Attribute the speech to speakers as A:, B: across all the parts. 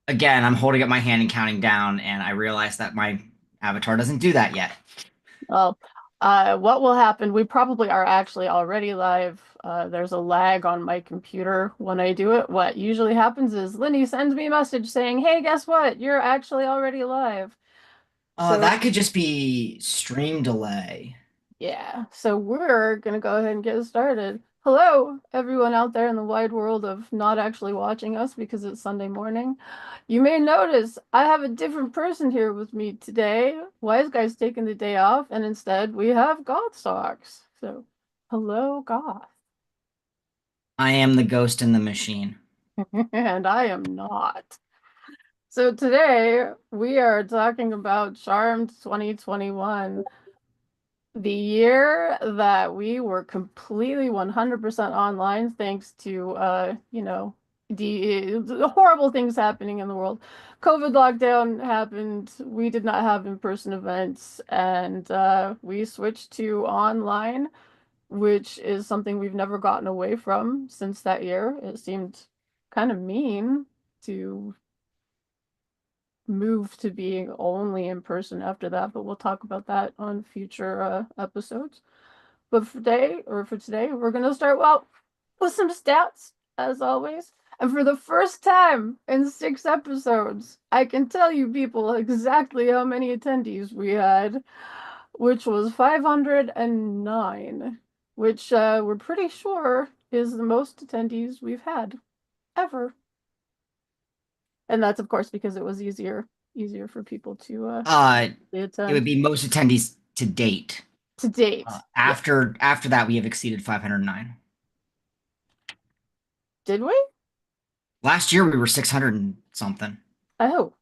A: Again, I'm holding up my hand and counting down, and I realize that my avatar doesn't do that yet.
B: Well, what will happen? We probably are actually already live. There's a lag on my computer when I do it. What usually happens is Lenny sends me a message saying, "Hey, guess what? You're actually already live." So
A: That could just be stream delay.
B: yeah, so we're gonna go ahead and get started. Hello, everyone out there in the wide world of not actually watching us because it's Sunday morning. You may notice I have a different person here with me today. Wise Guy's taking the day off, and instead we have Goth Socks. So, hello, Goth.
A: I am the ghost in the machine.
B: And I am not. So today we are talking about Charmed 2021. The year that we were completely 100% online thanks to the horrible things happening in the world. COVID lockdown happened. We did not have in-person events and we switched to online, which is something we've never gotten away from since that year. It seemed kind of mean to move to being only in person after that, but we'll talk about that on future episodes. But for today, we're gonna start well with some stats, as always. And for the first time in 6 episodes, I can tell you people exactly how many attendees we had, which was 509, which we're pretty sure is the most attendees we've had ever. And that's of course because it was easier for people to
A: Uh, it would
B: attend
A: be most attendees to date.
B: to date. Yeah.
A: After that, we have exceeded 509.
B: Did we?
A: Last year, we were 600 and something
B: Oh.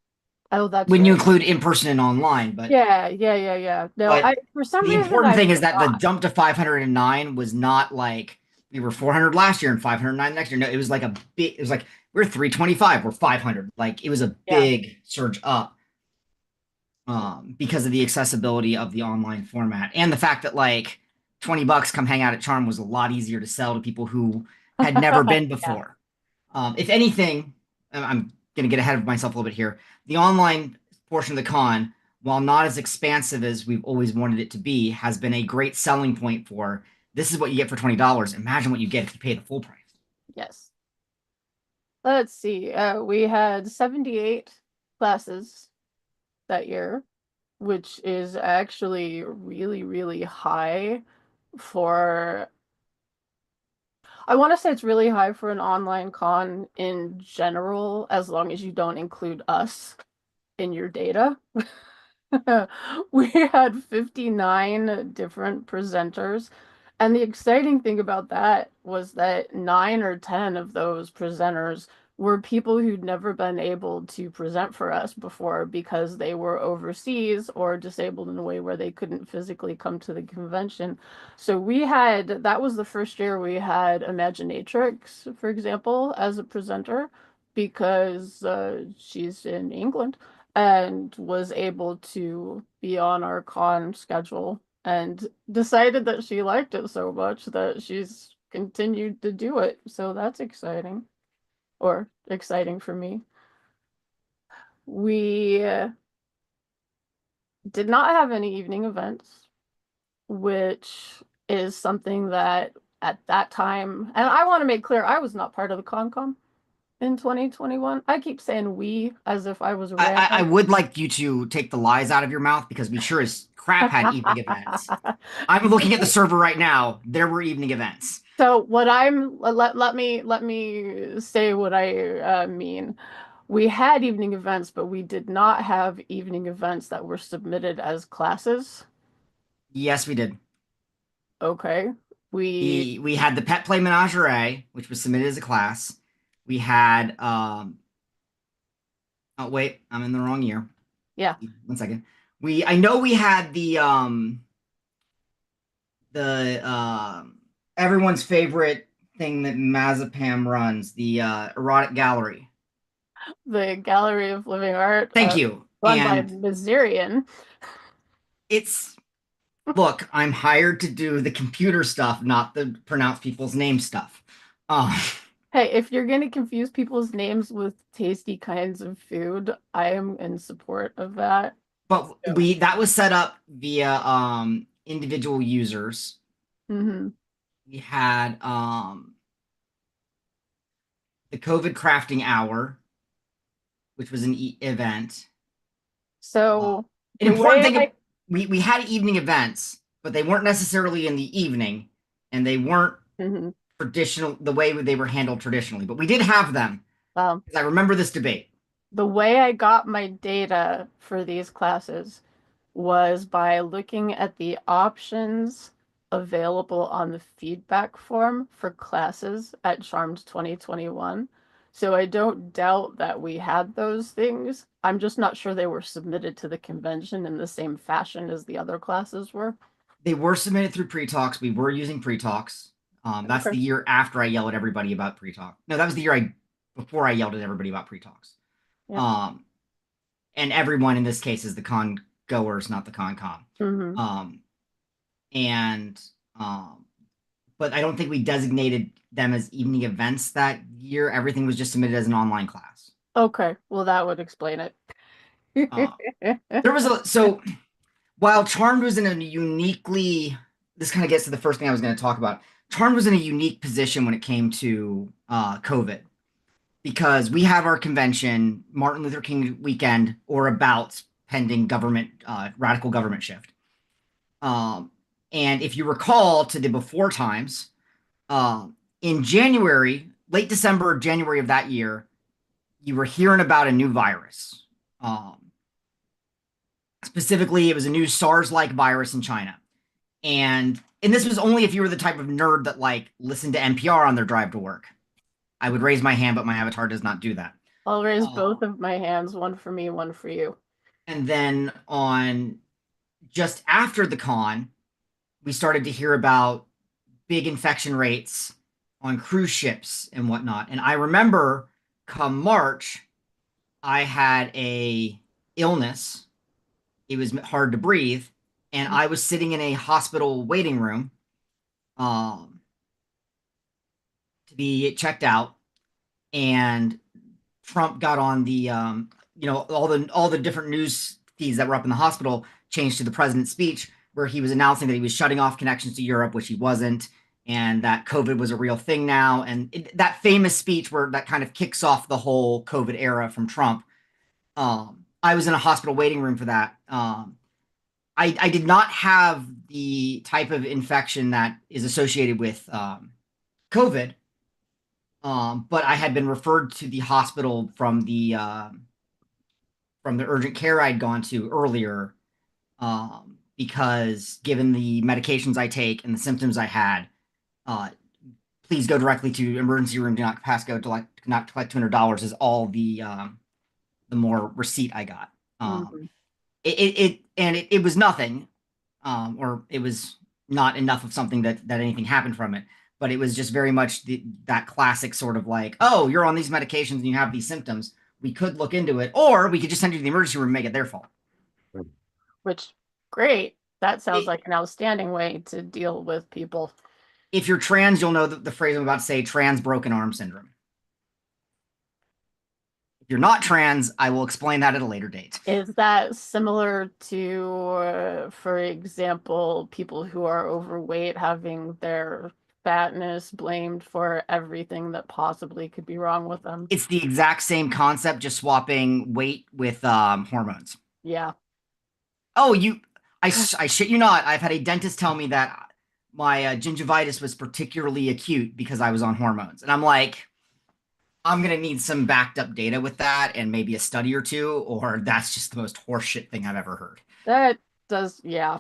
B: Oh, that's
A: when you
B: right.
A: include in person and online.
B: Yeah. No,
A: But
B: I for some
A: the
B: reason
A: important
B: I
A: thing is that the
B: forgot.
A: jump to 509 was not like we were 400 last year and 509 next year. No, it was like a big. It was like we're 325, we're 500. Like it was a
B: Yeah.
A: big surge up. Because of the accessibility of the online format and the fact that like $20 come hang out at Charm was a lot easier to sell to people who had never been
B: Yeah.
A: before. If anything, I'm going to get ahead of myself a little bit here. The online portion of the con, while not as expansive as we've always wanted it to be, has been a great selling point for this is what you get for $20. Imagine what you get if you pay the full price.
B: Yes. Let's see. We had 78 classes that year, which is actually really, really high for I want to say it's really high for an online con in general, as long as you don't include us in your data. We had 59 different presenters. And the exciting thing about that was that 9 or 10 of those presenters were people who'd never been able to present for us before because they were overseas or disabled in a way where they couldn't physically come to the convention. So that was the first year we had Imaginatrix, for example, as a presenter because she's in England and was able to be on our con schedule and decided that she liked it so much that she's continued to do it. So that's exciting, or exciting for me. We did not have any evening events, which is something that at that time, and I want to make clear, I was not part of the ConCom in 2021. I keep saying we as if I was
A: I
B: random.
A: would like you to take the lies out of your mouth because we sure as crap had evening events. I'm looking at the server right now. There were evening events.
B: So what I'm let me say what I mean. We had evening events, but we did not have evening events that were submitted as classes.
A: Yes, we did.
B: Okay. We
A: We had the Pet Play Menagerie, which was submitted as a class. We had oh wait, I'm in the wrong year.
B: yeah.
A: 1 second. I know we had the everyone's favorite thing that Mazepam runs, the erotic gallery.
B: The Gallery of Living Art,
A: Thank you.
B: run by
A: And
B: Miserian.
A: it's look, I'm hired to do the computer stuff, not the pronounce people's name stuff. Um,
B: Hey, if you're going to confuse people's names with tasty kinds of food, I am in support of that.
A: But
B: So,
A: that was set up via individual users.
B: hmm
A: We had the COVID crafting hour, which was an event. Uh,
B: So
A: an
B: the
A: important
B: way
A: thing,
B: I,
A: we had evening events, but they weren't necessarily in the evening, and they weren't
B: mhm.
A: traditional the way they were handled traditionally. But we did have them
B: um,
A: because I remember this debate.
B: the way I got my data for these classes was by looking at the options available on the feedback form for classes at Charmed 2021. So I don't doubt that we had those things. I'm just not sure they were submitted to the convention in the same fashion as the other classes were.
A: They were submitted through pre-talks. We were using pre-talks. That's
B: Okay.
A: the year after I yelled at everybody about pre-talk. No, that was the year I before I yelled at everybody about pre-talks.
B: Yep.
A: Um, and everyone in this case is the con goers, not the con com.
B: hmm
A: Um, and but I don't think we designated them as evening events that year. Everything was just submitted as an online class.
B: Okay. Well, that would explain
A: Uh,
B: it.
A: there was a so while Charmed was in a uniquely this kind of gets to the first thing I was going to talk about. Charmed was in a unique position when it came to COVID because we have our convention Martin Luther King weekend or about pending government radical government shift. Um, and if you recall to the before times, in January, late December, January of that year, you were hearing about a new virus. Specifically, it was a new SARS-like virus in China, and this was only if you were the type of nerd that like listened to NPR on their drive to work. I would raise my hand, but my avatar does not do that.
B: I'll raise
A: Uh,
B: both of my hands, one for me, one for you.
A: and then on just after the con, we started to hear about big infection rates on cruise ships and whatnot. And I remember come March, I had a illness. It was hard to breathe, and I was sitting in a hospital waiting room um, to be checked out. And Trump got on the all the different news feeds that were up in the hospital changed to the president's speech where he was announcing that he was shutting off connections to Europe, which he wasn't, and that COVID was a real thing now. And that famous speech where that kind of kicks off the whole COVID era from Trump. I was in a hospital waiting room for that. I did not have the type of infection that is associated with COVID, but I had been referred to the hospital from the urgent care I'd gone to earlier, because given the medications I take and the symptoms I had, uh, please go directly to emergency room. Do not pass go to like not collect $200 is all the more receipt I got. Um,
B: Mhm.
A: it was nothing, or it was not enough of something that anything happened from it. But it was just very much that classic sort of like, oh, you're on these medications and you have these symptoms. We could look into it, or we could just send you to the emergency room and make it their fault.
B: Which, great. That sounds
A: It,
B: like an outstanding way to deal with people.
A: if you're trans, you'll know the phrase I'm about to say: trans broken arm syndrome. If you're not trans, I will explain that at a later date.
B: Is that similar to, for example, people who are overweight having their fatness blamed for everything that possibly could be wrong with them?
A: It's the exact same concept, just swapping weight with hormones.
B: Yeah.
A: Oh, I shit you not. I've had a dentist tell me that my gingivitis was particularly acute because I was on hormones. And I'm like, I'm going to need some backed up data with that and maybe a study or two, or that's just the most horseshit thing I've ever heard.
B: That does, yeah.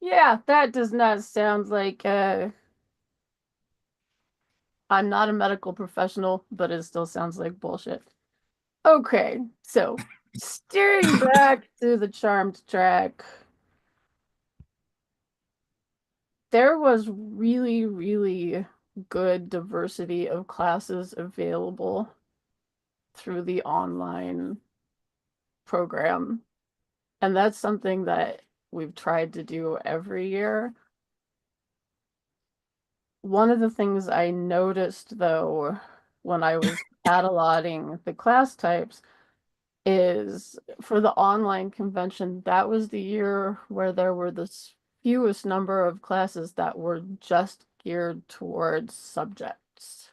B: Yeah, that does not sound like I'm not a medical professional, but it still sounds like bullshit. Okay, so steering back to the Charmed track, there was really, really good diversity of classes available through the online program. And that's something that we've tried to do every year. One of the things I noticed, though, when I was cataloging the class types is for the online convention, that was the year where there were the fewest number of classes that were just geared towards subjects.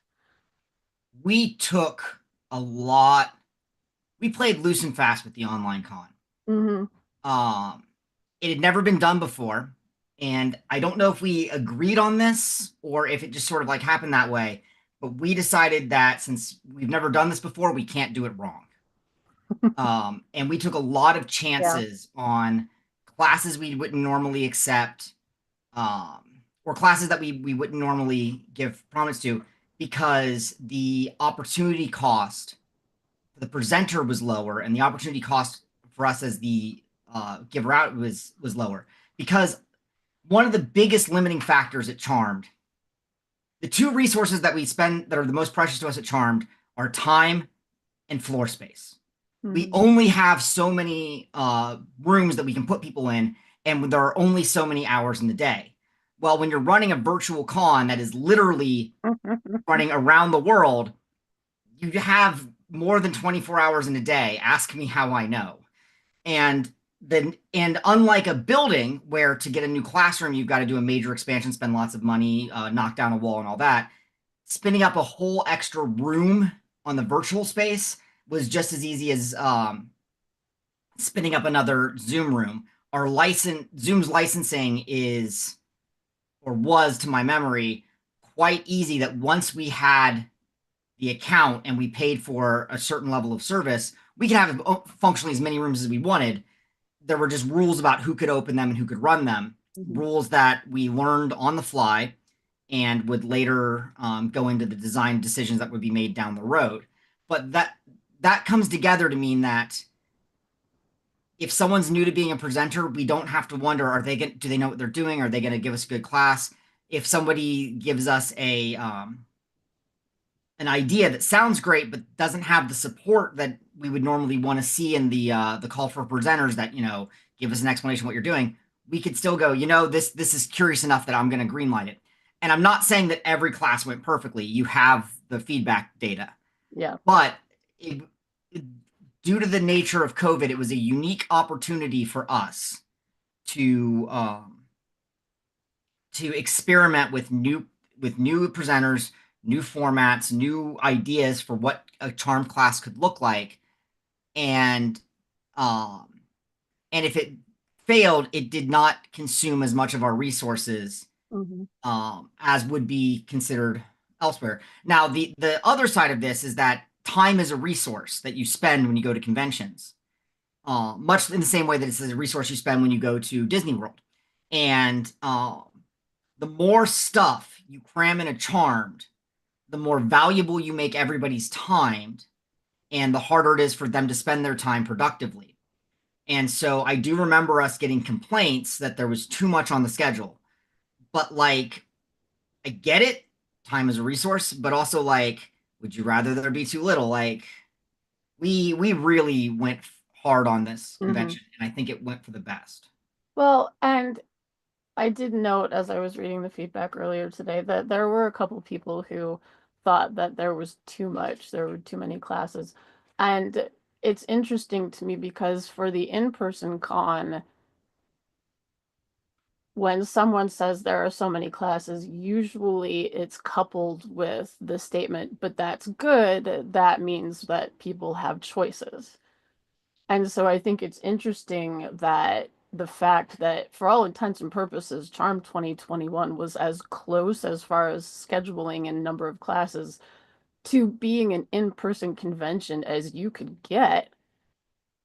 A: We took a lot. We played loose and fast with the online con.
B: Hmm.
A: Um, it had never been done before, and I don't know if we agreed on this or if it just sort of like happened that way. But we decided that since we've never done this before, we can't do it wrong. And we took a lot of
B: Yeah.
A: chances on classes we wouldn't normally accept, or classes that we wouldn't normally give prominence to because the opportunity cost for the presenter was lower and the opportunity cost for us as the giver out was lower because one of the biggest limiting factors at Charmed, the two resources that we spend that are the most precious to us at Charmed are time and floor space. We
B: Hmm.
A: only have so many rooms that we can put people in, and there are only so many hours in the day. Well, when you're running a virtual con that is literally running around the world, you have more than 24 hours in a day. Ask me how I know. And then, and unlike a building where to get a new classroom, you've got to do a major expansion, spend lots of money, knock down a wall, and all that. Spinning up a whole extra room on the virtual space was just as easy as spinning up another Zoom room. Our license Zoom's licensing is or was to my memory quite easy that once we had the account and we paid for a certain level of service, we could have functionally as many rooms as we wanted. There were just rules about who could open them and who could run them,
B: Hmm.
A: rules that we learned on the fly and would later go into the design decisions that would be made down the road. But that comes together to mean that if someone's new to being a presenter, we don't have to wonder, are they do they know what they're doing? Are they going to give us a good class? If somebody gives us a an idea that sounds great but doesn't have the support that we would normally want to see in the call for presenters that give us an explanation of what you're doing, we could still go, this is curious enough that I'm going to greenlight it. And I'm not saying that every class went perfectly. You have the feedback data,
B: Yeah.
A: but it, due to the nature of COVID, it was a unique opportunity for us to experiment with new presenters, new formats, new ideas for what a charm class could look like, and um, and if it failed, it did not consume as much of our resources
B: Hmm.
A: as would be considered elsewhere. Now, the other side of this is that time is a resource that you spend when you go to conventions, much in the same way that it's a resource you spend when you go to Disney World. And the more stuff you cram in a Charmed, the more valuable you make everybody's time, and the harder it is for them to spend their time productively. And so I do remember us getting complaints that there was too much on the schedule. But like, I get it, time is a resource, but also like, would you rather there be too little? Like, we really went hard on this
B: Hmm.
A: convention, and I think it went for the best.
B: Well, and I did note as I was reading the feedback earlier today that there were a couple people who thought that there was too much, there were too many classes. And it's interesting to me because for the in-person con, when someone says there are so many classes, usually it's coupled with the statement, but that's good. That means that people have choices. And so I think it's interesting that the fact that, for all intents and purposes, Charm 2021 was as close as far as scheduling and number of classes to being an in-person convention as you could get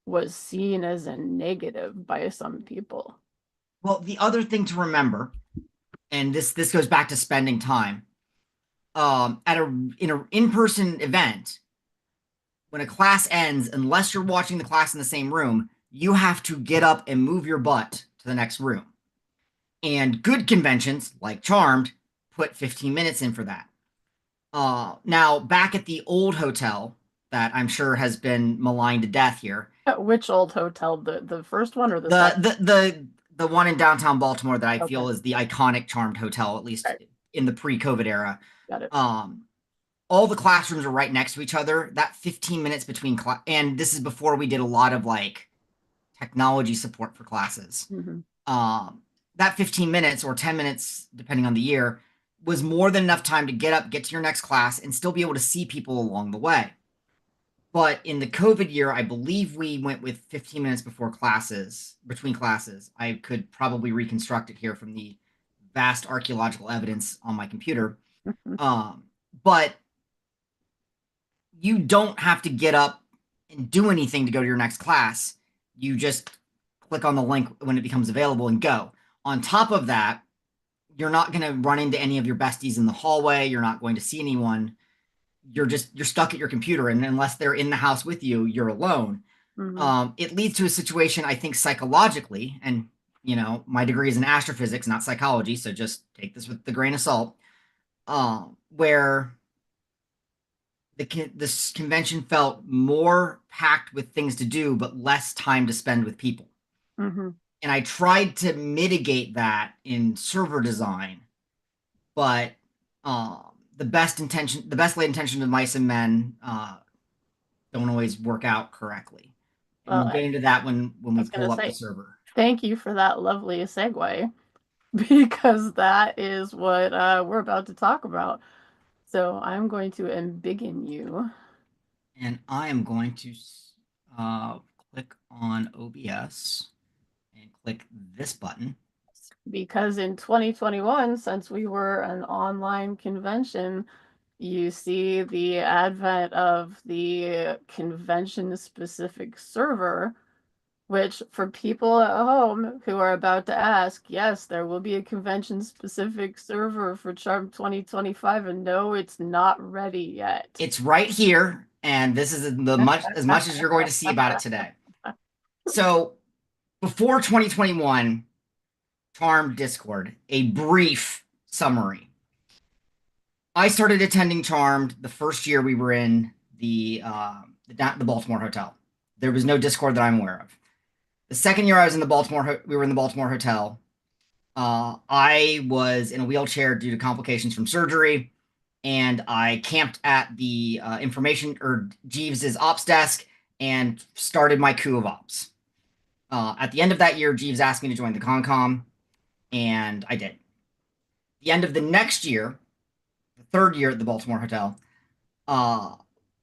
B: was seen as a negative by some people.
A: Well, the other thing to remember, and this goes back to spending time, at a in an in-person event, when a class ends, unless you're watching the class in the same room, you have to get up and move your butt to the next room. And good conventions, like Charmed, put 15 minutes in for that. Now, back at the old hotel, that I'm sure has been maligned to death here,
B: Which old hotel? The first one or the
A: the
B: second?
A: the one in downtown Baltimore that I
B: Okay.
A: feel is the iconic Charmed hotel, at least
B: Right.
A: in the pre-COVID era.
B: Got it.
A: Um, all the classrooms are right next to each other. That 15 minutes between and this is before we did a lot of like technology support for classes.
B: Hmm.
A: Um, that 15 minutes or 10 minutes, depending on the year, was more than enough time to get up, get to your next class, and still be able to see people along the way. But in the COVID year, I believe we went with 15 minutes before classes, between classes. I could probably reconstruct it here from the vast archaeological evidence on my computer. Um, but you don't have to get up and do anything to go to your next class. You just click on the link when it becomes available and go. On top of that, you're not going to run into any of your besties in the hallway. You're not going to see anyone. You're stuck at your computer, and unless they're in the house with you, you're alone.
B: Hmm.
A: It leads to a situation, I think, psychologically, and my degree is in astrophysics, not psychology, so just take this with the grain of salt. Where this convention felt more packed with things to do, but less time to spend with people.
B: Hmm.
A: And I tried to mitigate that in server design, but the best laid intention of mice and men don't always work out correctly. And
B: Well,
A: we'll get into that when
B: I
A: we
B: was gonna
A: pull up the
B: say,
A: server.
B: thank you for that lovely segue because that is what we're about to talk about. So I'm going to embiggen you
A: And I am going to uh, click on OBS and click this button.
B: because in 2021, since we were an online convention, you see the advent of the convention specific server, which for people at home who are about to ask, yes, there will be a convention specific server for Charm 2025, and no, it's not ready yet.
A: It's right here, and this is as much as you're going to see about it today. So before 2021, Charmed Discord, a brief summary. I started attending Charmed the first year we were in the Baltimore hotel. There was no Discord that I'm aware of. The second year I was in the Baltimore, we were in the Baltimore hotel. I was in a wheelchair due to complications from surgery, and I camped at the information or Jeeves's ops desk and started my coup of ops. At the end of that year, Jeeves asked me to join the Concom, and I did. The end of the next year, the third year at the Baltimore hotel, uh,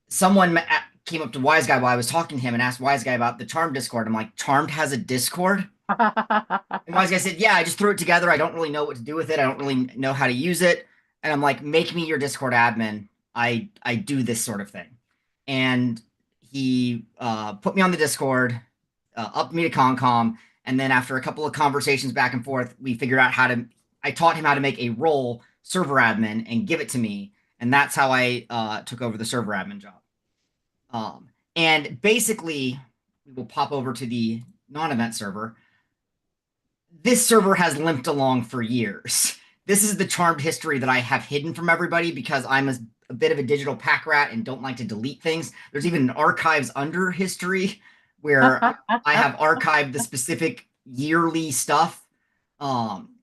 A: someone came up to Wiseguy while I was talking to him and asked Wiseguy about the Charmed Discord. I'm like, Charmed has a Discord? And Wiseguy said, yeah, I just threw it together. I don't really know what to do with it. I don't really know how to use it. And I'm like, make me your Discord admin. I do this sort of thing. And he put me on the Discord, upped me to Concom. And then after a couple of conversations back and forth, we figured out I taught him how to make a role server admin and give it to me. And that's how I took over the server admin job. And basically, we will pop over to the non-event server. This server has limped along for years. This is the charmed history that I have hidden from everybody because I'm a bit of a digital pack rat and don't like to delete things. There's even an archives under history where I have archived the specific yearly stuff.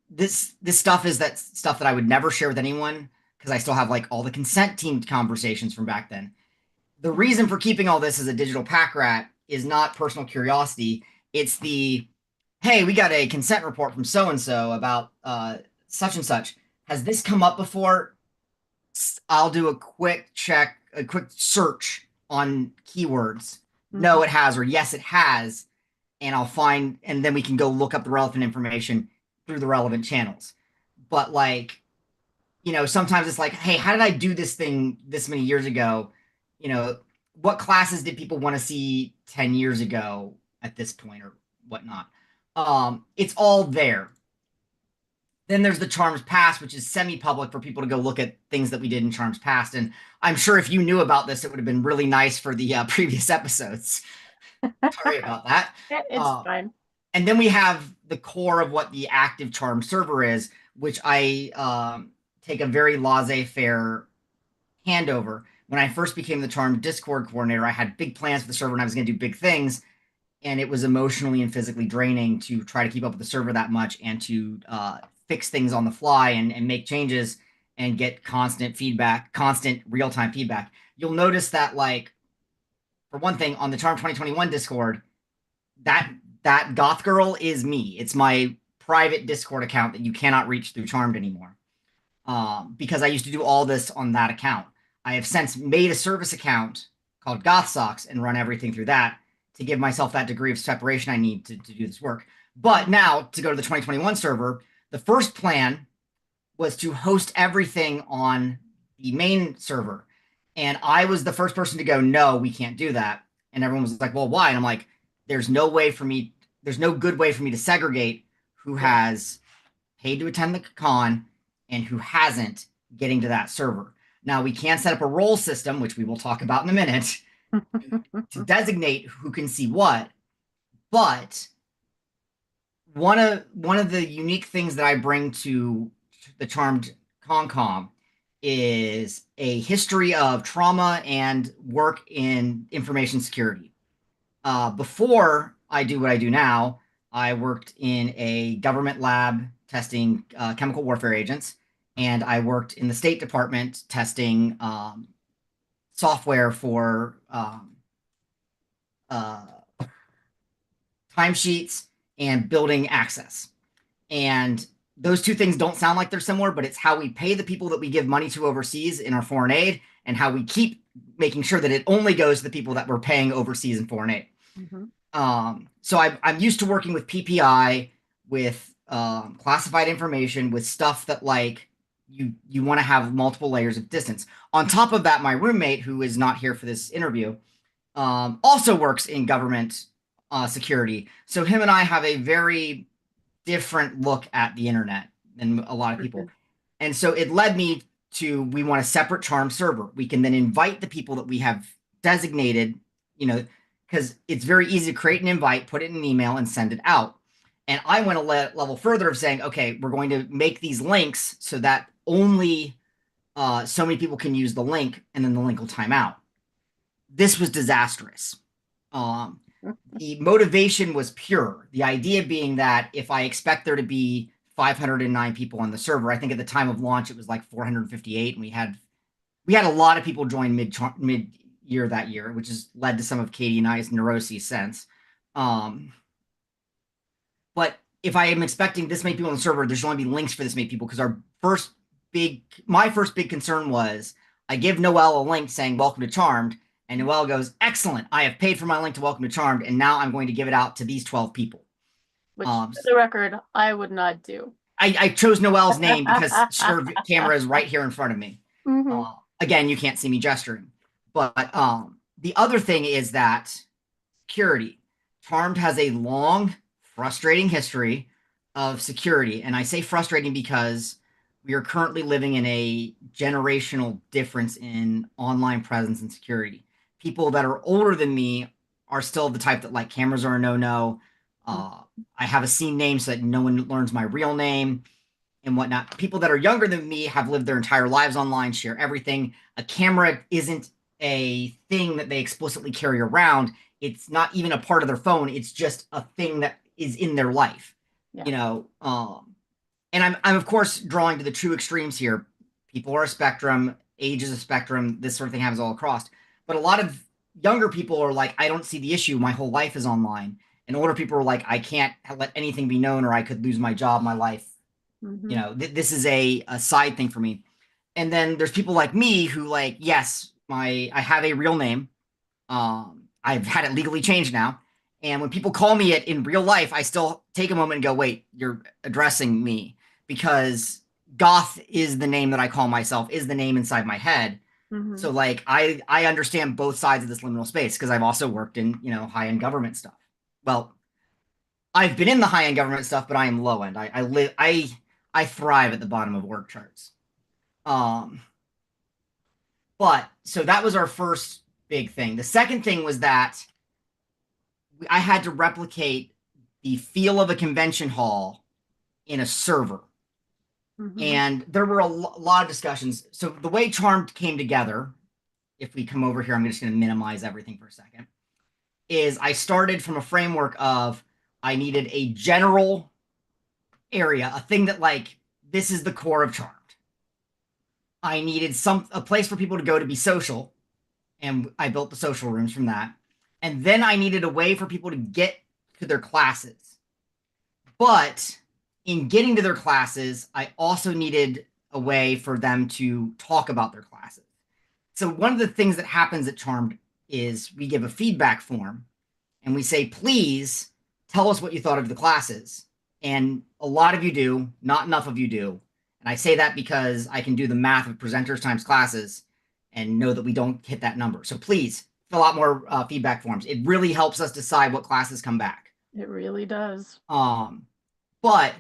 A: This stuff is that stuff that I would never share with anyone because I still have like all the consent team conversations from back then. The reason for keeping all this as a digital pack rat is not personal curiosity. It's the, hey, we got a consent report from so and so about such and such. Has this come up before? I'll do a quick check, a quick search on keywords. No, it has, or yes, it has. And I'll find, and then we can go look up the relevant information through the relevant channels. But like, sometimes it's like, hey, how did I do this thing this many years ago? What classes did people want to see 10 years ago at this point or whatnot? It's all there. Then there's the Charms Past, which is semi-public for people to go look at things that we did in Charms Past. And I'm sure if you knew about this, it would have been really nice for the previous episodes. Sorry about that.
B: It's fine.
A: And then we have the core of what the active Charm server is, which I take a very laissez-faire handover. When I first became the Charm Discord coordinator, I had big plans for the server and I was going to do big things. And it was emotionally and physically draining to try to keep up with the server that much and to fix things on the fly and make changes. and get constant feedback, constant real-time feedback. You'll notice that, like, for one thing, on the Charm 2021 Discord, that that goth girl is me. It's my private Discord account that you cannot reach through Charmed anymore. Because I used to do all this on that account. I have since made a service account called Goth Socks and run everything through that to give myself that degree of separation I need to do this work. But now, to go to the 2021 server, the first plan was to host everything on the main server. And I was the first person to go, no, we can't do that. And everyone was like, well, why? And I'm like, there's no way for me, there's no good way for me to segregate who has paid to attend the con and who hasn't getting to that server. Now, we can set up a role system, which we will talk about in a minute, to designate who can see what. But one of the unique things that I bring to the Charmed Concom is a history of trauma and work in information security. Before I do what I do now, I worked in a government lab testing chemical warfare agents, and I worked in the State Department testing software for uh, timesheets and building access. And those two things don't sound like they're similar, but it's how we pay the people that we give money to overseas in our foreign aid and how we keep making sure that it only goes to the people that we're paying overseas in foreign aid. So I'm used to working with PPI, with classified information, with stuff that like you want to have multiple layers of distance. On top of that, my roommate, who is not here for this interview, also works in government security. So him and I have a very different look at the internet than a lot of people. And so it led me to, we want a separate Charm server. We can then invite the people that we have designated, you know, because it's very easy to create an invite, put it in an email, and send it out. And I went a level further of saying, okay, we're going to make these links so that only so many people can use the link, and then the link will time out. This was disastrous. The motivation was pure. The idea being that if I expect there to be 509 people on the server, I think at the time of launch it was like 458, and we had a lot of people join mid year that year, which has led to some of Katie and I's neuroses since. But if I am expecting this many people on the server, there should only be links for this many people, because my first big concern was I give Noelle a link saying welcome to Charmed, and Noelle goes, excellent, I have paid for my link to welcome to Charmed, and now I'm going to give it out to these 12 people.
B: Which, for the record, I would not do.
A: I chose Noelle's name because her camera is right here in front of me. Again, you can't see me gesturing. But the other thing is that security. Charmed has a long, frustrating history of security. And I say frustrating because we are currently living in a generational difference in online presence and security. People that are older than me are still the type that like cameras are a no-no. I have a scene name so that no one learns my real name and whatnot. People that are younger than me have lived their entire lives online, share everything. A camera isn't a thing that they explicitly carry around. It's not even a part of their phone. It's just a thing that is in their life, you know. And I'm of course drawing to the two extremes here. People are a spectrum, age is a spectrum. This sort of thing happens all across. But a lot of younger people are like, I don't see the issue. My whole life is online. And older people are like, I can't let anything be known, or I could lose my job, my life. You know, this is a side thing for me. And then there's people like me who like, yes, I have a real name. I've had it legally changed now. And when people call me it in real life, I still take a moment and go, wait, you're addressing me, because goth is the name that I call myself, is the name inside my head. So like, I understand both sides of this liminal space, because I've also worked in, you know, high-end government stuff. Well, I've been in the high-end government stuff, but I am low-end. I thrive at the bottom of org charts. But so that was our first big thing. The second thing was that I had to replicate the feel of a convention hall in a server. And there were a lot of discussions. So the way Charmed came together, if we come over here, I'm just going to minimize everything for a second, is I started from a framework of I needed a general area, a thing that like, this is the core of Charmed. I needed a place for people to go to be social, and I built the social rooms from that. And then I needed a way for people to get to their classes. But in getting to their classes, I also needed a way for them to talk about their classes. So one of the things that happens at Charmed is we give a feedback form and we say, please tell us what you thought of the classes. And a lot of you do, not enough of you do. And I say that because I can do the math of presenters times classes and know that we don't hit that number. So please fill out more feedback forms. It really helps us decide what classes come back.
B: It really does.
A: Um, but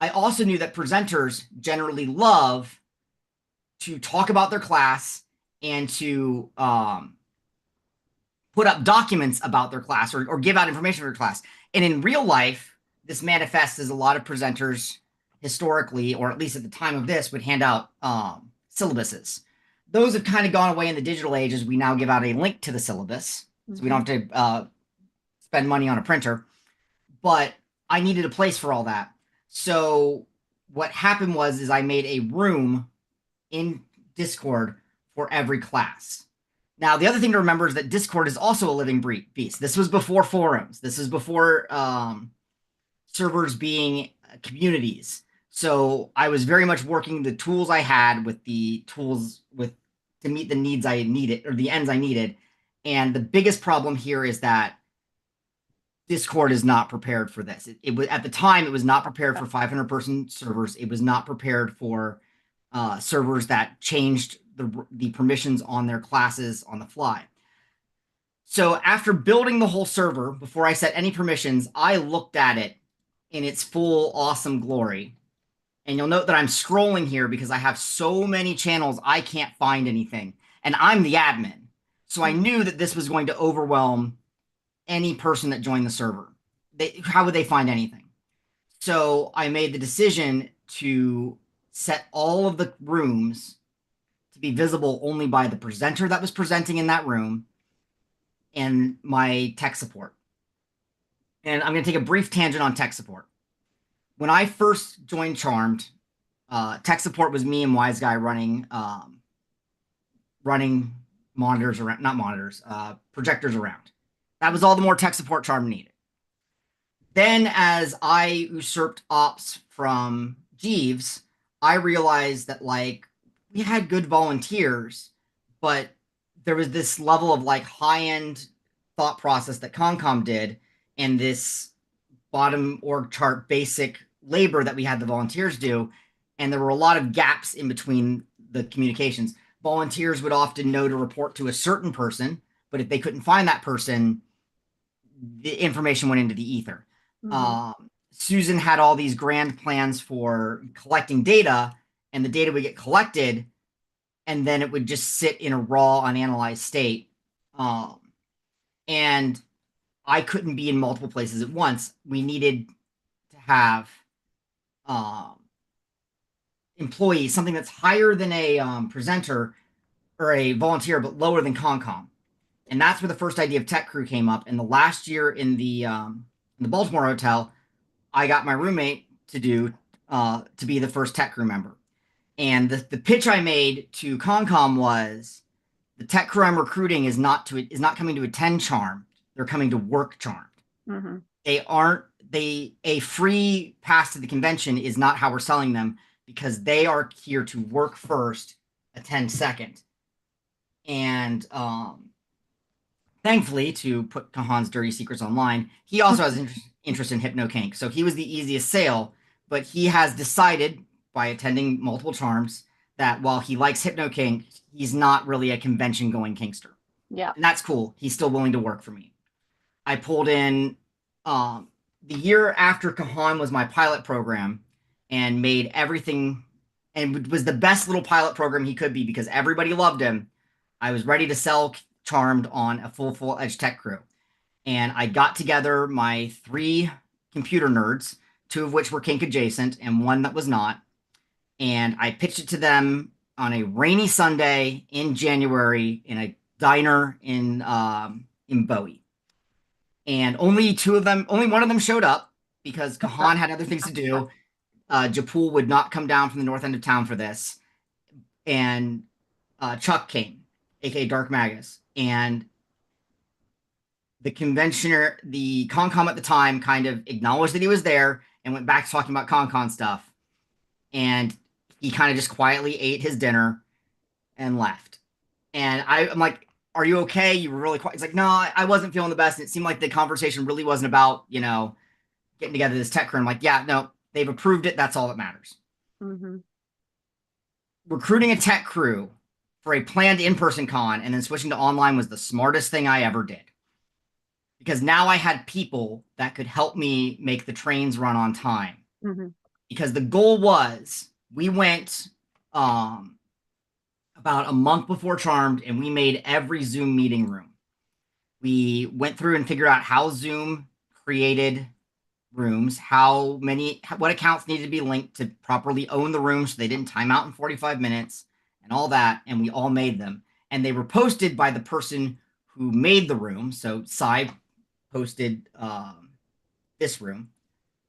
A: I also knew that presenters generally love to talk about their class and to put up documents about their class or give out information for their class. And in real life, this manifests as a lot of presenters historically, or at least at the time of this, would hand out syllabuses. Those have kind of gone away in the digital age as we now give out a link to the syllabus. So we don't have to spend money on a printer. But I needed a place for all that. So what happened was is I made a room in Discord for every class. Now, the other thing to remember is that Discord is also a living beast. This was before forums. This was before servers being communities. So I was very much working the tools I had with the tools to meet the needs I needed or the ends I needed. And the biggest problem here is that Discord is not prepared for this. It was at the time it was not prepared for 500-person servers. It was not prepared for servers that changed the permissions on their classes on the fly. So after building the whole server, before I set any permissions, I looked at it in its full awesome glory. And you'll note that I'm scrolling here because I have so many channels, I can't find anything. And I'm the admin. So I knew that this was going to overwhelm any person that joined the server. How would they find anything? So I made the decision to set all of the rooms to be visible only by the presenter that was presenting in that room and my tech support. And I'm going to take a brief tangent on tech support. When I first joined Charmed, tech support was me and Wiseguy running monitors around, not monitors, projectors around. That was all the more tech support Charmed needed. Then, as I usurped ops from Jeeves, I realized that like we had good volunteers, but there was this level of like high-end thought process that Concom did, and this bottom org chart basic labor that we had the volunteers do, and there were a lot of gaps in between the communications. Volunteers would often know to report to a certain person, but if they couldn't find that person, the information went into the ether. Susan had all these grand plans for collecting data, and the data would get collected, and then it would just sit in a raw, unanalyzed state. And I couldn't be in multiple places at once. We needed to have employees, something that's higher than a presenter or a volunteer, but lower than Concom. And that's where the first idea of Tech Crew came up. And the last year in the Baltimore hotel, I got my roommate to be the first Tech Crew member. And the pitch I made to Concom was the Tech Crew I'm recruiting is not coming to attend Charmed. They're coming to work Charmed. A free pass to the convention is not how we're selling them, because they are here to work first, attend second. And thankfully, to put Kahan's dirty secrets online, he also has interest in HypnoKink. So he was the easiest sale, but he has decided by attending multiple Charms that while he likes HypnoKink, he's not really a convention-going kinkster.
B: Yeah.
A: And that's cool. He's still willing to work for me. I pulled in the year after Kahan was my pilot program and made everything, and was the best little pilot program he could be because everybody loved him. I was ready to sell Charmed on a full-edged Tech Crew. And I got together my 3 computer nerds, 2 of which were kink adjacent and 1 that was not. And I pitched it to them on a rainy Sunday in January in a diner in Bowie. And only one of them showed up because Kahan had other things to do. Japul would not come down from the north end of town for this. and Chuck came, aka Dark Magus, and the conventioner, the ConCom at the time, kind of acknowledged that he was there and went back to talking about ConCon stuff. And he kind of just quietly ate his dinner and left. And I'm like, "Are you okay? You were really quiet." He's like, "No, I wasn't feeling the best." And it seemed like the conversation really wasn't about, getting together this tech crew. I'm like, "Yeah, no, they've approved it. That's all that matters."
B: Mm-hmm.
A: Recruiting a tech crew for a planned in-person con and then switching to online was the smartest thing I ever did, because now I had people that could help me make the trains run on time.
B: Mm-hmm.
A: Because the goal was, we went um, about a month before Charmed, and we made every Zoom meeting room. We went through and figured out how Zoom created rooms, what accounts needed to be linked to properly own the room so they didn't time out in 45 minutes and all that. And we all made them. And they were posted by the person who made the room. So Cy posted this room,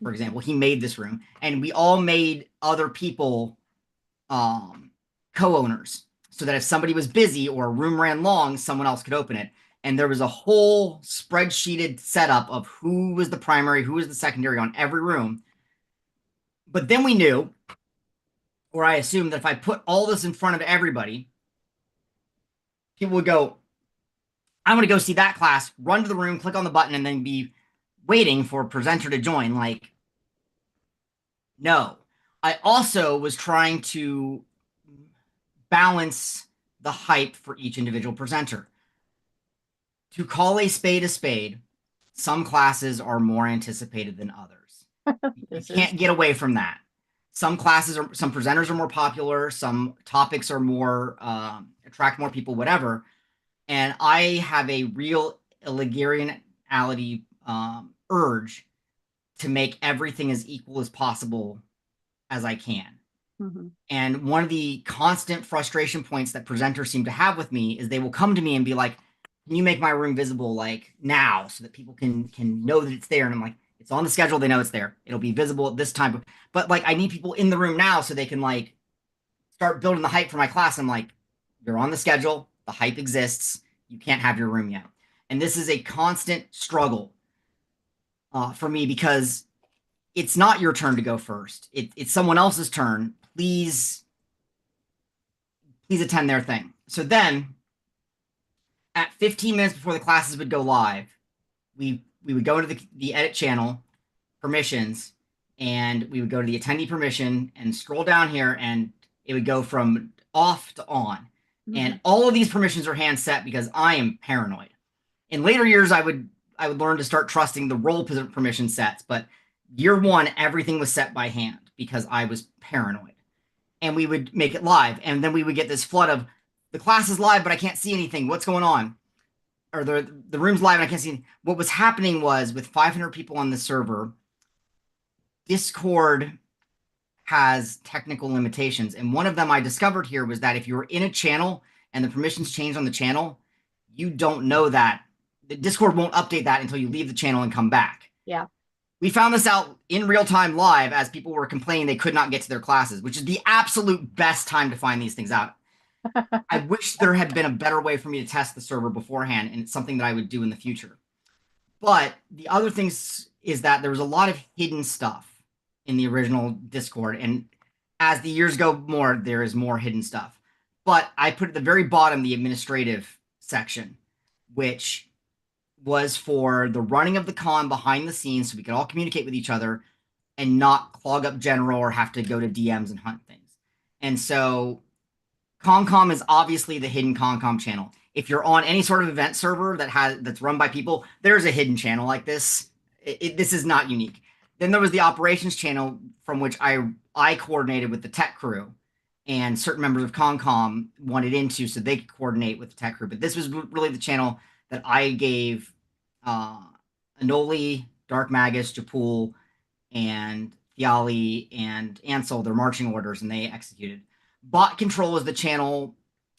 A: for example. He made this room. And we all made other people co-owners, so that if somebody was busy or a room ran long, someone else could open it. And there was a whole spreadsheeted setup of who was the primary, who was the secondary on every room. But then we knew, or I assumed, that if I put all this in front of everybody, people would go, "I'm going to go see that class," run to the room, click on the button, and then be waiting for a presenter to join. Like, no. I also was trying to balance the hype for each individual presenter. To call a spade, some classes are more anticipated than others. You
B: This is
A: can't get away from that. Some presenters are more popular, some topics are more attract more people, whatever. And I have a real egalitarianality urge to make everything as equal as possible as I can.
B: mm-hmm.
A: And one of the constant frustration points that presenters seem to have with me is they will come to me and be like, "Can you make my room visible like now so that people can know that it's there?" And I'm like, "It's on the schedule. They know it's there. It'll be visible at this time." But like, I need people in the room now so they can like start building the hype for my class. I'm like, "You're on the schedule. The hype exists. You can't have your room yet." And this is a constant struggle for me, because it's not your turn to go first. It's someone else's turn. Please attend their thing. So then, at 15 minutes before the classes would go live, we would go to the edit channel permissions, and we would go to the attendee permission and scroll down here, and it would go from off to on.
B: Mm-hmm.
A: And all of these permissions are hand set because I am paranoid. In later years, I would learn to start trusting the role permission sets, but year one, everything was set by hand because I was paranoid. And we would make it live, and then we would get this flood of, "The class is live, but I can't see anything. What's going on?" Or the room's live and I can't see anything. What was happening was, with 500 people on the server, Discord has technical limitations. And one of them I discovered here was that if you're in a channel and the permissions change on the channel, you don't know that. The Discord won't update that until you leave the channel and come back.
B: Yeah.
A: We found this out in real time live as people were complaining they could not get to their classes, which is the absolute best time to find these things out. I wish there had been a better way for me to test the server beforehand, and it's something that I would do in the future. But the other thing is that there was a lot of hidden stuff in the original Discord, and as the years go more, there is more hidden stuff. But I put at the very bottom the administrative section, which was for the running of the con behind the scenes so we could all communicate with each other and not clog up general or have to go to DMs and hunt things. And so ConCom is obviously the hidden ConCom channel. If you're on any sort of event server that's run by people, there's a hidden channel like this. This is not unique. Then there was the operations channel, from which I coordinated with the tech crew, and certain members of ConCom wanted into so they could coordinate with the tech crew. But this was really the channel that I gave Anoli, Dark Magus, Japul, and Thiali and Ansel their marching orders, and they executed. Bot control is the channel.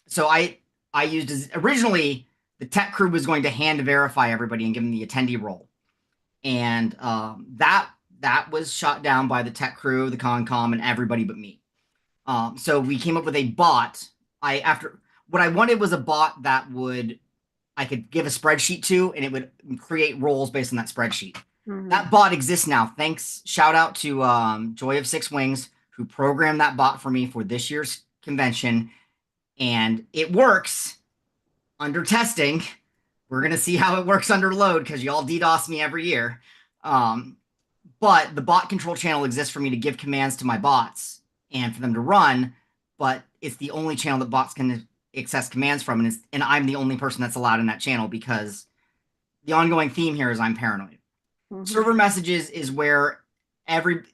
A: So I used originally the tech crew was going to hand verify everybody and give them the attendee role, and that was shot down by the tech crew, the ConCom, and everybody but me. So we came up with a bot I after what I wanted was a bot that would I could give a spreadsheet to, and it would create roles based on that spreadsheet.
B: Hmm.
A: That bot exists now. Thanks, shout out to Joy of Six Wings, who programmed that bot for me for this year's convention, and it works under testing. We're gonna see how it works under load because y'all DDoS me every year. Um, but the bot control channel exists for me to give commands to my bots and for them to run. But it's the only channel that bots can access commands from, and I'm the only person that's allowed in that channel because the ongoing theme here is I'm paranoid.
B: Hmm.
A: Server messages is where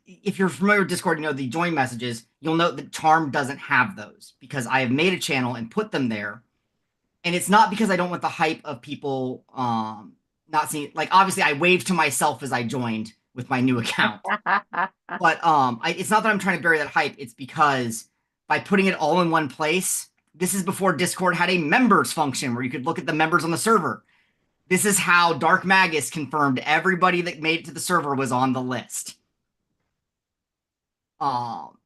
A: if you're familiar with Discord, you know the join messages. You'll note that Charm doesn't have those because I have made a channel and put them there, and it's not because I don't want the hype of people not seeing. Like obviously, I waved to myself as I joined with my new account, but it's not that I'm trying to bury that hype. It's because by putting it all in one place, this is before Discord had a members function where you could look at the members on the server. This is how Dark Magus confirmed everybody that made it to the server was on the list. Um,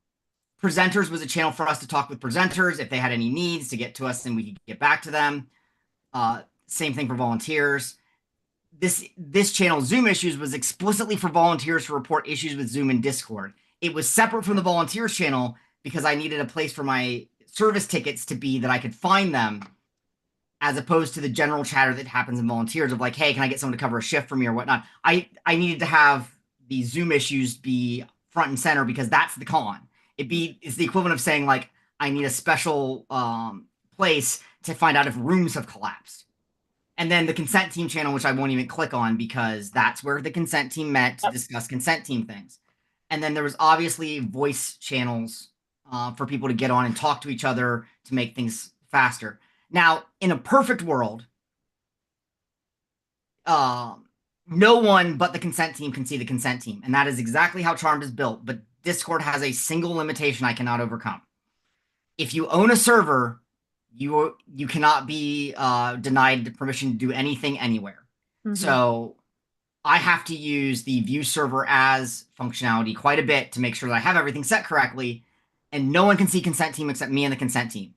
A: Presenters was a channel for us to talk with presenters if they had any needs to get to us and we could get back to them. Same thing for volunteers. This channel, Zoom Issues, was explicitly for volunteers to report issues with Zoom and Discord. It was separate from the volunteers channel because I needed a place for my service tickets to be that I could find them, as opposed to the general chatter that happens in volunteers of like, hey, can I get someone to cover a shift for me or whatnot? I needed to have the Zoom issues be front and center because that's the con. It's the equivalent of saying like I need a special place to find out if rooms have collapsed. And then the consent team channel, which I won't even click on because that's where the consent team met to discuss consent team things. And then there was obviously voice channels for people to get on and talk to each other to make things faster. Now, in a perfect world, uh, no one but the consent team can see the consent team, and that is exactly how Charmed is built. But Discord has a single limitation I cannot overcome. If you own a server, you cannot be denied permission to do anything anywhere.
B: Hmm.
A: So I have to use the view server as functionality quite a bit to make sure that I have everything set correctly, and no one can see consent team except me and the consent team.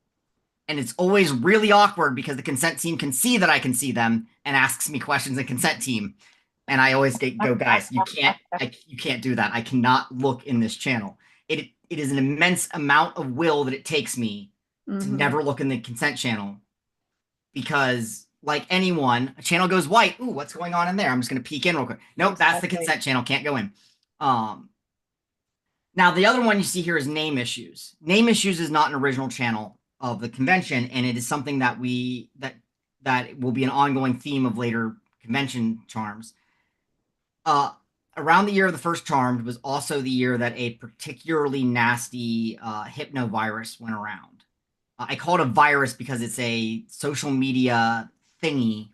A: And it's always really awkward because the consent team can see that I can see them and asks me questions in consent team. And I always go, guys, you can't do that. I cannot look in this channel. It is an immense amount of will that it takes me to
B: Hmm.
A: never look in the consent channel because, like anyone, a channel goes white. Ooh, what's going on in there? I'm just gonna peek in real quick. Nope, that's the
B: Exactly.
A: consent channel. Can't go in. Um, Now the other one you see here is name issues. Name issues is not an original channel of the convention, and it is something that will be an ongoing theme of later convention charms. Uh, Around the year of the first Charmed was also the year that a particularly nasty hypno virus went around. I call it a virus because it's a social media thingy,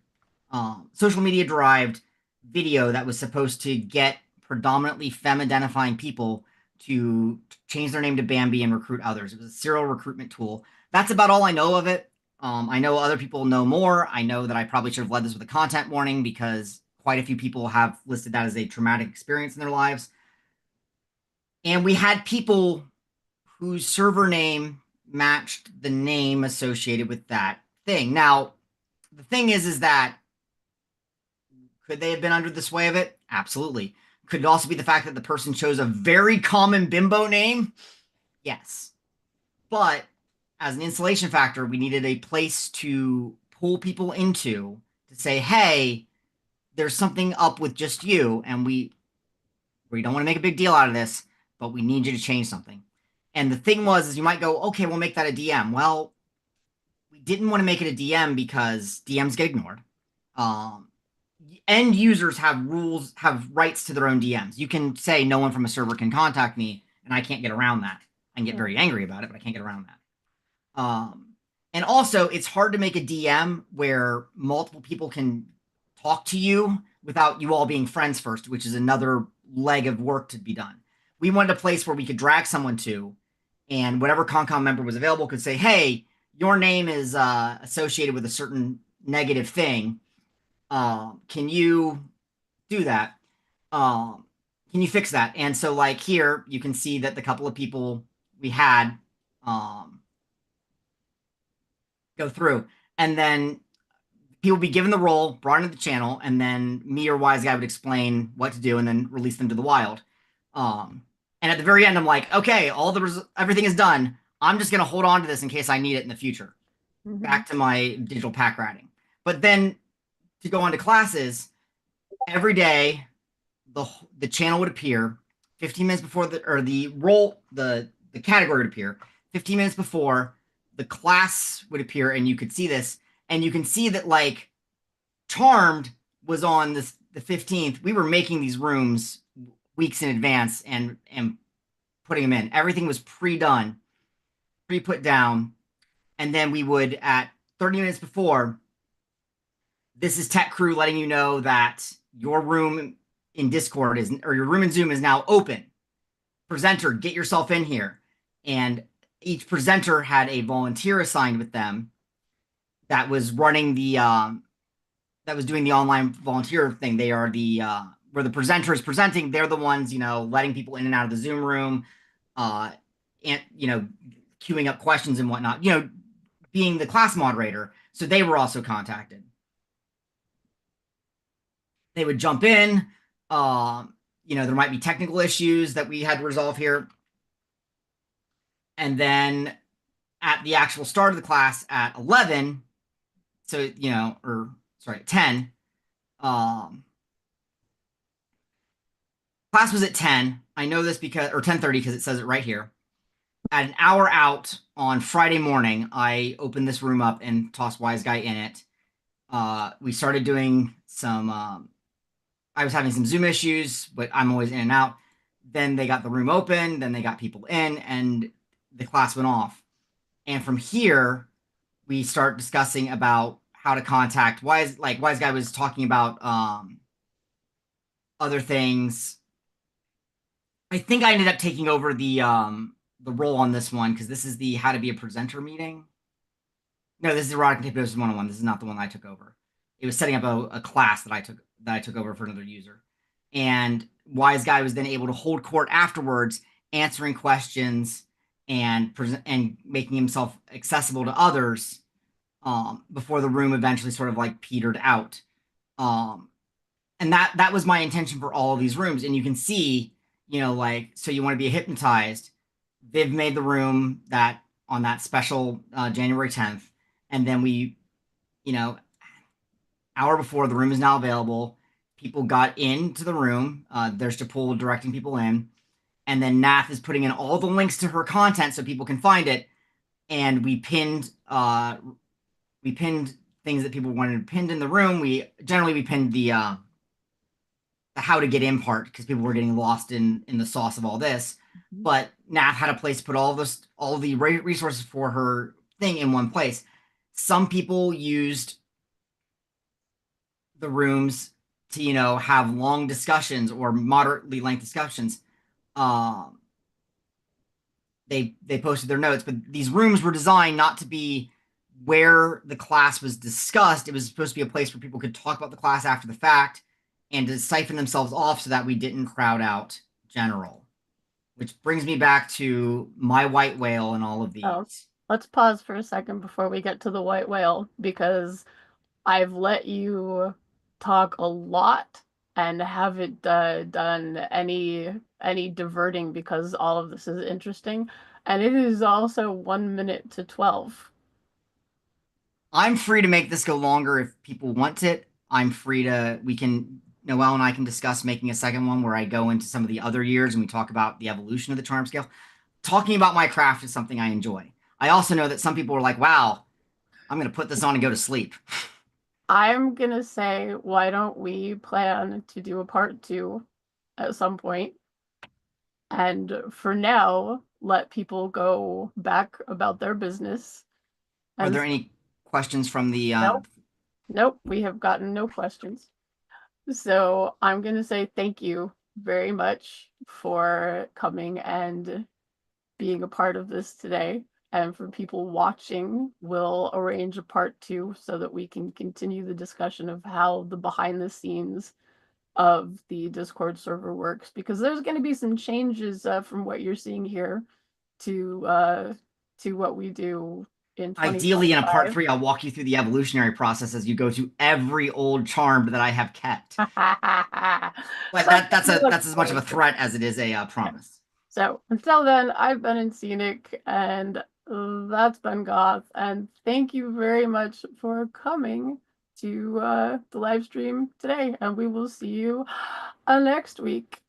A: social media derived video that was supposed to get predominantly femme identifying people to change their name to Bambi and recruit others. It was a serial recruitment tool. That's about all I know of it. I know other people know more. I know that I probably should have led this with a content warning because quite a few people have listed that as a traumatic experience in their lives. And we had people whose server name matched the name associated with that thing. Now, the thing is that could they have been under the sway of it? Absolutely. Could it also be the fact that the person chose a very common bimbo name? Yes. But as an insulation factor, we needed a place to pull people into to say, hey, there's something up with just you, and we don't want to make a big deal out of this, but we need you to change something. And the thing was, is you might go, okay, we'll make that a DM. Well, we didn't want to make it a DM because DMs get ignored. Um, End users have rules, have rights to their own DMs. You can say no one from a server can contact me, and I can't get around that. I can get very angry about it, but I can't get around that. And also, it's hard to make a DM where multiple people can talk to you without you all being friends first, which is another leg of work to be done. We wanted a place where we could drag someone to, and whatever Concom member was available could say, "Hey, your name is associated with a certain negative thing. Can you do that? Um, can you fix that?" And so, like here, you can see that the couple of people we had, um, go through, and then people would be given the role, brought into the channel, and then me or Wiseguy would explain what to do, and then release them to the wild. Um, and at the very end, I'm like, okay, everything is done. I'm just gonna hold on to this in case I need it in the future.
B: Mm-hmm.
A: Back to my digital pack ratting. But then to go on to classes, every day the the channel would appear 15 minutes before the category would appear 15 minutes before the class would appear, and you could see this, and you can see that like Charmed was on the 15th. We were making these rooms weeks in advance and putting them in. Everything was pre-done, pre-put down, and then we would at 30 minutes before, this is Tech Crew letting you know that your room in Discord is, or your room in Zoom is now open. Presenter, get yourself in here. And each presenter had a volunteer assigned with them that was running that was doing the online volunteer thing. They are the where the presenter is presenting. They're the ones, letting people in and out of the Zoom room, uh, and queuing up questions and whatnot. Being the class moderator. So they were also contacted. They would jump in. There might be technical issues that we had to resolve here. And then at the actual start of the class at 11, so, or sorry, at 10, class was at 10. I know this because, or 10:30 because it says it right here. At an hour out on Friday morning, I opened this room up and tossed Wiseguy in it. We started doing some I was having some Zoom issues, but I'm always in and out. Then they got the room open, then they got people in, and the class went off. And from here, we start discussing about how to contact Wiseguy was talking about other things. I think I ended up taking over the role on this one because this is the how to be a presenter meeting. No, this is erotic hypnosis 101. This is not the one I took over. It was setting up a class that I took over for another user. And Wiseguy was then able to hold court afterwards, answering questions and making himself accessible to others before the room eventually sort of like petered out. Um, and that was my intention for all of these rooms. And you can see, so you want to be hypnotized. They've made the room that on that special January 10th, and then we, hour before the room is now available. People got into the room. There's Japul directing people in, and then Nath is putting in all the links to her content so people can find it. And we pinned things that people wanted pinned in the room. We pinned the how to get in part because people were getting lost in the sauce of all this. But Nath had a place to put all the resources for her thing in one place. Some people used the rooms to have long discussions or moderately length discussions. Um, they posted their notes, but these rooms were designed not to be where the class was discussed. It was supposed to be a place where people could talk about the class after the fact and to siphon themselves off so that we didn't crowd out general. Which brings me back to my white whale and all of
B: Oh,
A: these.
B: let's pause for a second before we get to the white whale because I've let you talk a lot and haven't done any diverting because all of this is interesting, and it is also 1 minute to 12.
A: I'm free to make this go longer if people want it. Noel and I can discuss making a second one where I go into some of the other years and we talk about the evolution of the charm scale. Talking about my craft is something I enjoy. I also know that some people are like, wow, I'm going to put this on and go to sleep.
B: I'm gonna say, why don't we plan to do a part two at some point? And for now, let people go back about their business.
A: Are
B: And
A: there any questions from the
B: nope, nope, we have gotten no questions. So I'm going to say thank you very much for coming and being a part of this today. And for people watching, we'll arrange a part two so that we can continue the discussion of how the behind the scenes of the Discord server works, because there's going to be some changes from what you're seeing here to what we do in
A: Ideally, in a part
B: 2025.
A: three, I'll walk you through the evolutionary process as you go to every old charm that I have kept. But
B: Something to look
A: that's as much of a
B: forward to.
A: threat as it is a promise.
B: So until then, I've been EnScenic, and that's been Goth. And thank you very much for coming to the live stream today. And we will see you next week.